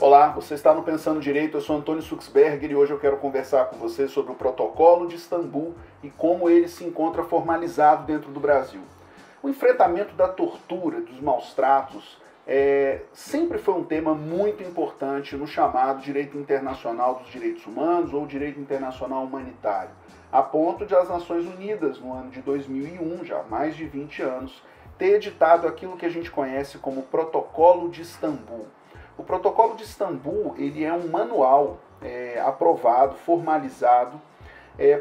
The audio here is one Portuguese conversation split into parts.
Olá, você está no Pensando Direito, eu sou Antônio Suxberger e hoje eu quero conversar com você sobre o Protocolo de Istambul e como ele se encontra formalizado dentro do Brasil. O enfrentamento da tortura, dos maus-tratos, sempre foi um tema muito importante no chamado direito internacional dos direitos humanos ou direito internacional humanitário, a ponto de as Nações Unidas, no ano de 2001, já há mais de 20 anos, ter editado aquilo que a gente conhece como Protocolo de Istambul. O Protocolo de Istambul ele é um manual aprovado, formalizado,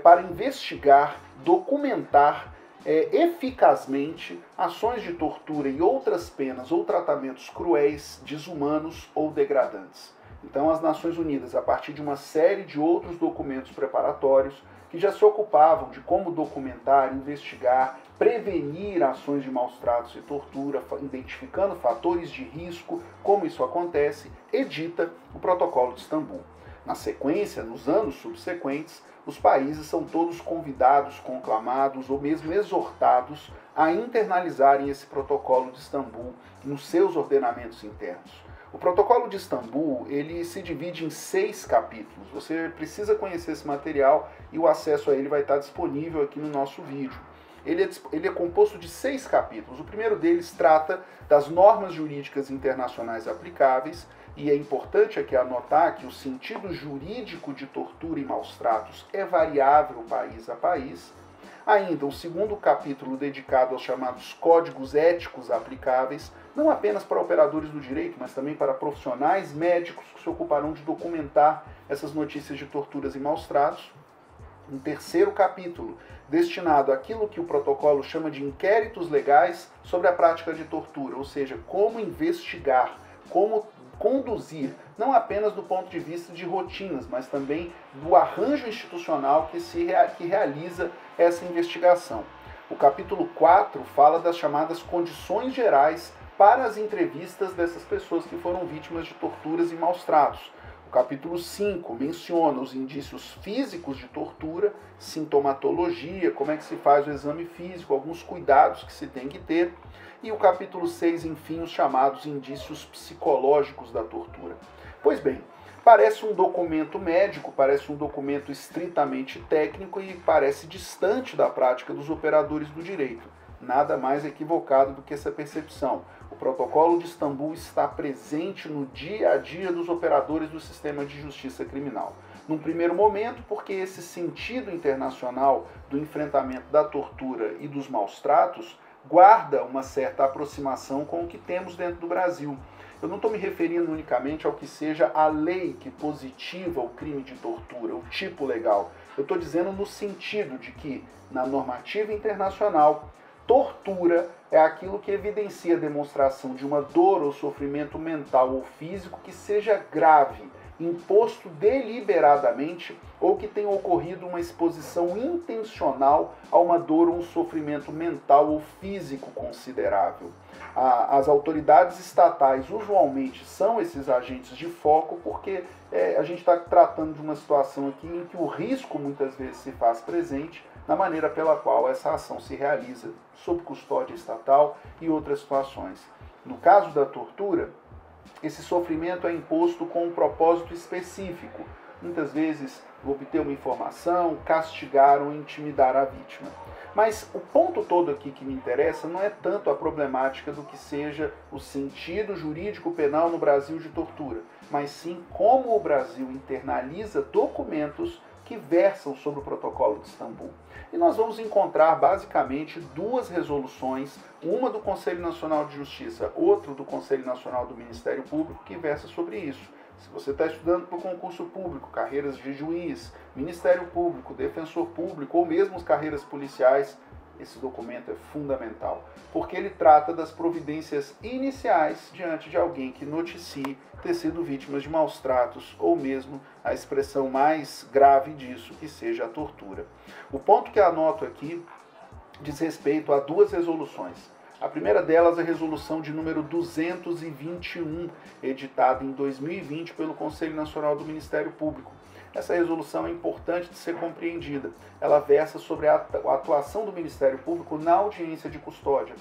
para investigar, documentar eficazmente ações de tortura e outras penas ou tratamentos cruéis, desumanos ou degradantes. Então as Nações Unidas, a partir de uma série de outros documentos preparatórios, que já se ocupavam de como documentar, investigar, prevenir ações de maus-tratos e tortura, identificando fatores de risco, como isso acontece, edita o Protocolo de Istambul. Na sequência, nos anos subsequentes, os países são todos convidados, conclamados ou mesmo exortados a internalizarem esse Protocolo de Istambul nos seus ordenamentos internos. O Protocolo de Istambul, ele se divide em 6 capítulos. Você precisa conhecer esse material e o acesso a ele vai estar disponível aqui no nosso vídeo. Ele é composto de 6 capítulos. O primeiro deles trata das normas jurídicas internacionais aplicáveis, e é importante aqui anotar que o sentido jurídico de tortura e maus-tratos é variável país a país. Ainda, um segundo capítulo dedicado aos chamados códigos éticos aplicáveis, não apenas para operadores do direito, mas também para profissionais médicos que se ocuparão de documentar essas notícias de torturas e maus-tratos. Um terceiro capítulo destinado àquilo que o protocolo chama de inquéritos legais sobre a prática de tortura, ou seja, como investigar, como conduzir, não apenas do ponto de vista de rotinas, mas também do arranjo institucional que realiza essa investigação. O capítulo 4 fala das chamadas condições gerais para as entrevistas dessas pessoas que foram vítimas de torturas e maus-tratos. O capítulo 5 menciona os indícios físicos de tortura, sintomatologia, como é que se faz o exame físico, alguns cuidados que se tem que ter. E o capítulo 6, enfim, os chamados indícios psicológicos da tortura. Pois bem, parece um documento médico, parece um documento estritamente técnico e parece distante da prática dos operadores do direito. Nada mais equivocado do que essa percepção. O Protocolo de Istambul está presente no dia a dia dos operadores do sistema de justiça criminal. Num primeiro momento, porque esse sentido internacional do enfrentamento da tortura e dos maus-tratos guarda uma certa aproximação com o que temos dentro do Brasil. Eu não estou me referindo unicamente ao que seja a lei que positiva o crime de tortura, o tipo legal. Eu estou dizendo no sentido de que, na normativa internacional, tortura é aquilo que evidencia a demonstração de uma dor ou sofrimento mental ou físico que seja grave, imposto deliberadamente ou que tenha ocorrido uma exposição intencional a uma dor ou um sofrimento mental ou físico considerável. As autoridades estatais usualmente são esses agentes de foco porque a gente está tratando de uma situação aqui em que o risco muitas vezes se faz presente na maneira pela qual essa ação se realiza, sob custódia estatal e outras situações. No caso da tortura, esse sofrimento é imposto com um propósito específico, muitas vezes obter uma informação, castigar ou intimidar a vítima. Mas o ponto todo aqui que me interessa não é tanto a problemática do que seja o sentido jurídico penal no Brasil de tortura, mas sim como o Brasil internaliza documentos que versam sobre o Protocolo de Istambul. E nós vamos encontrar basicamente 2 resoluções, uma do Conselho Nacional de Justiça, outra do Conselho Nacional do Ministério Público, que versa sobre isso. Se você está estudando para o concurso público, carreiras de juiz, Ministério Público, defensor público ou mesmo as carreiras policiais, esse documento é fundamental, porque ele trata das providências iniciais diante de alguém que noticie ter sido vítima de maus-tratos ou mesmo a expressão mais grave disso, que seja a tortura. O ponto que anoto aqui diz respeito a 2 resoluções. A primeira delas é a resolução de número 221, editada em 2020 pelo Conselho Nacional do Ministério Público. Essa resolução é importante de ser compreendida. Ela versa sobre a atuação do Ministério Público na audiência de custódia.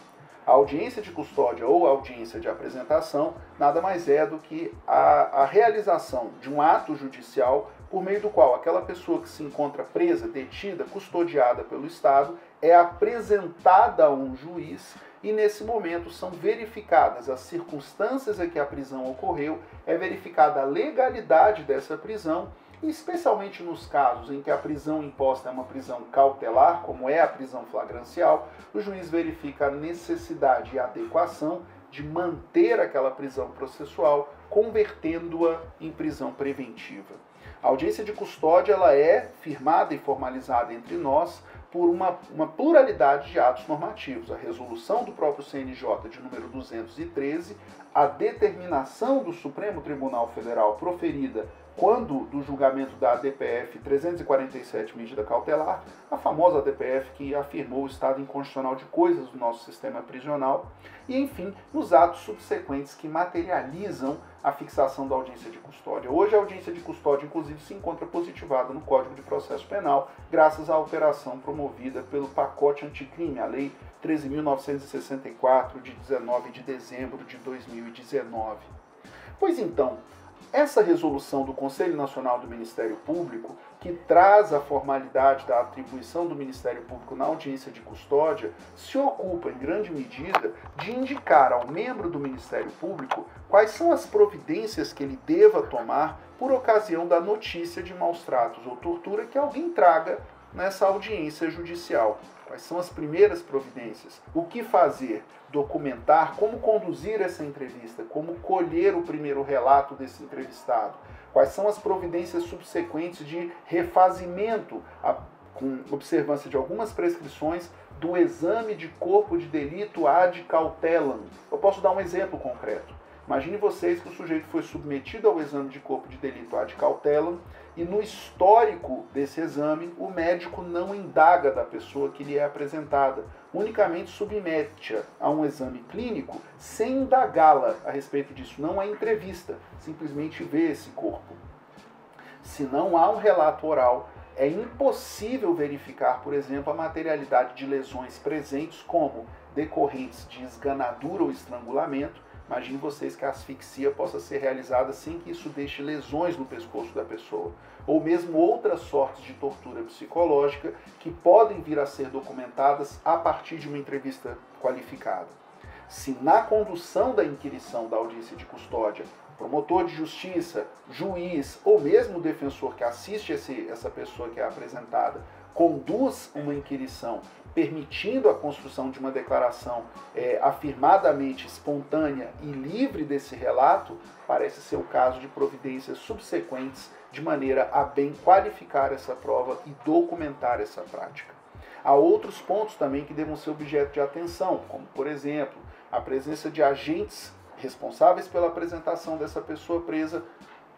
A audiência de custódia ou audiência de apresentação nada mais é do que a realização de um ato judicial por meio do qual aquela pessoa que se encontra presa, detida, custodiada pelo Estado é apresentada a um juiz e nesse momento são verificadas as circunstâncias em que a prisão ocorreu, é verificada a legalidade dessa prisão, e especialmente nos casos em que a prisão imposta é uma prisão cautelar, como é a prisão flagrancial, o juiz verifica a necessidade e a adequação de manter aquela prisão processual, convertendo-a em prisão preventiva. A audiência de custódia ela é firmada e formalizada entre nós por uma pluralidade de atos normativos. A resolução do próprio CNJ de número 213, a determinação do Supremo Tribunal Federal proferida quando do julgamento da ADPF 347, medida cautelar, a famosa ADPF que afirmou o estado inconstitucional de coisas do nosso sistema prisional, e enfim, nos atos subsequentes que materializam a fixação da audiência de custódia. Hoje a audiência de custódia, inclusive, se encontra positivada no Código de Processo Penal, graças à alteração promovida pelo pacote anticrime, a Lei 13.964, de 19 de dezembro de 2019. Pois então, essa resolução do Conselho Nacional do Ministério Público, que traz a formalidade da atribuição do Ministério Público na audiência de custódia, se ocupa, em grande medida, de indicar ao membro do Ministério Público quais são as providências que ele deva tomar por ocasião da notícia de maus-tratos ou tortura que alguém traga nessa audiência judicial. Quais são as primeiras providências? O que fazer? Documentar? Como conduzir essa entrevista? Como colher o primeiro relato desse entrevistado? Quais são as providências subsequentes de refazimento, com observância de algumas prescrições, do exame de corpo de delito ad cautelam? Eu posso dar um exemplo concreto. Imagine vocês que o sujeito foi submetido ao exame de corpo de delito ad cautelam e no histórico desse exame o médico não indaga da pessoa que lhe é apresentada, unicamente submete-a a um exame clínico sem indagá-la a respeito disso. Não há entrevista, simplesmente vê esse corpo. Se não há um relato oral, é impossível verificar, por exemplo, a materialidade de lesões presentes como decorrentes de esganadura ou estrangulamento. Imagine vocês que a asfixia possa ser realizada sem que isso deixe lesões no pescoço da pessoa. Ou mesmo outras sortes de tortura psicológica que podem vir a ser documentadas a partir de uma entrevista qualificada. Se na condução da inquirição da audiência de custódia, promotor de justiça, juiz ou mesmo o defensor que assiste essa pessoa que é apresentada conduz uma inquirição permitindo a construção de uma declaração afirmadamente espontânea e livre desse relato, parece ser o caso de providências subsequentes de maneira a bem qualificar essa prova e documentar essa prática. Há outros pontos também que devam ser objeto de atenção, como, por exemplo, a presença de agentes responsáveis pela apresentação dessa pessoa presa,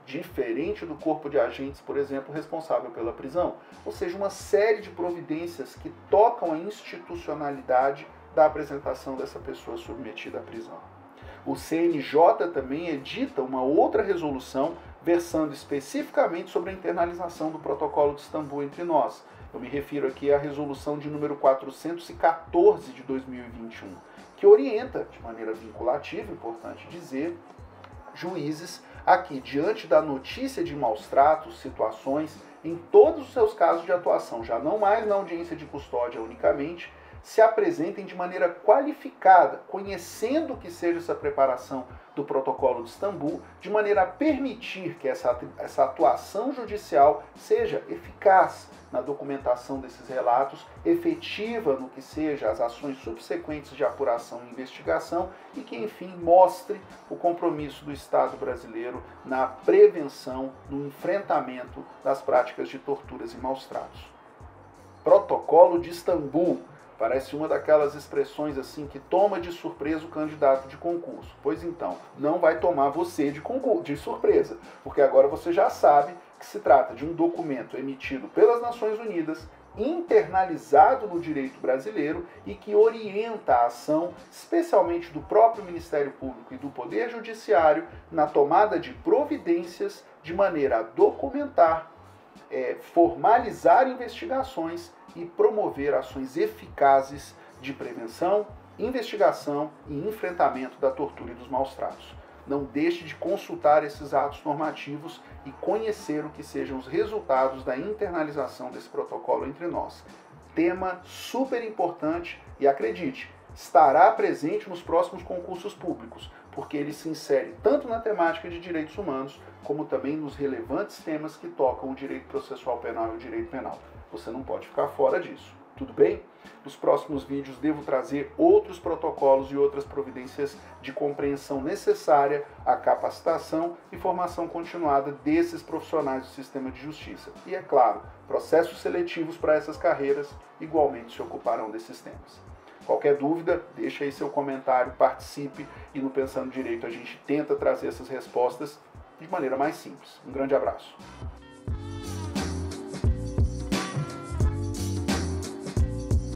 diferente do corpo de agentes, por exemplo, responsável pela prisão. Ou seja, uma série de providências que tocam a institucionalidade da apresentação dessa pessoa submetida à prisão. O CNJ também edita uma outra resolução versando especificamente sobre a internalização do Protocolo de Istambul entre nós. Eu me refiro aqui à resolução de número 414 de 2021, que orienta, de maneira vinculativa, importante dizer, juízes a que, diante da notícia de maus-tratos, situações, em todos os seus casos de atuação, já não mais na audiência de custódia unicamente, se apresentem de maneira qualificada, conhecendo o que seja essa preparação do Protocolo de Istambul, de maneira a permitir que essa atuação judicial seja eficaz na documentação desses relatos, efetiva no que seja as ações subsequentes de apuração e investigação e que, enfim, mostre o compromisso do Estado brasileiro na prevenção, no enfrentamento das práticas de torturas e maus-tratos. Protocolo de Istambul. Parece uma daquelas expressões assim que toma de surpresa o candidato de concurso. Pois então, não vai tomar você de surpresa, porque agora você já sabe que se trata de um documento emitido pelas Nações Unidas, internalizado no direito brasileiro e que orienta a ação, especialmente do próprio Ministério Público e do Poder Judiciário, na tomada de providências de maneira a documentar, formalizar investigações e promover ações eficazes de prevenção, investigação e enfrentamento da tortura e dos maus-tratos. Não deixe de consultar esses atos normativos e conhecer o que sejam os resultados da internalização desse protocolo entre nós. Tema super importante e, acredite, estará presente nos próximos concursos públicos, porque ele se insere tanto na temática de direitos humanos, como também nos relevantes temas que tocam o direito processual penal e o direito penal. Você não pode ficar fora disso. Tudo bem? Nos próximos vídeos devo trazer outros protocolos e outras providências de compreensão necessária à capacitação e formação continuada desses profissionais do sistema de justiça. E, é claro, processos seletivos para essas carreiras igualmente se ocuparão desses temas. Qualquer dúvida, deixa aí seu comentário, participe e no Pensando Direito a gente tenta trazer essas respostas de maneira mais simples. Um grande abraço.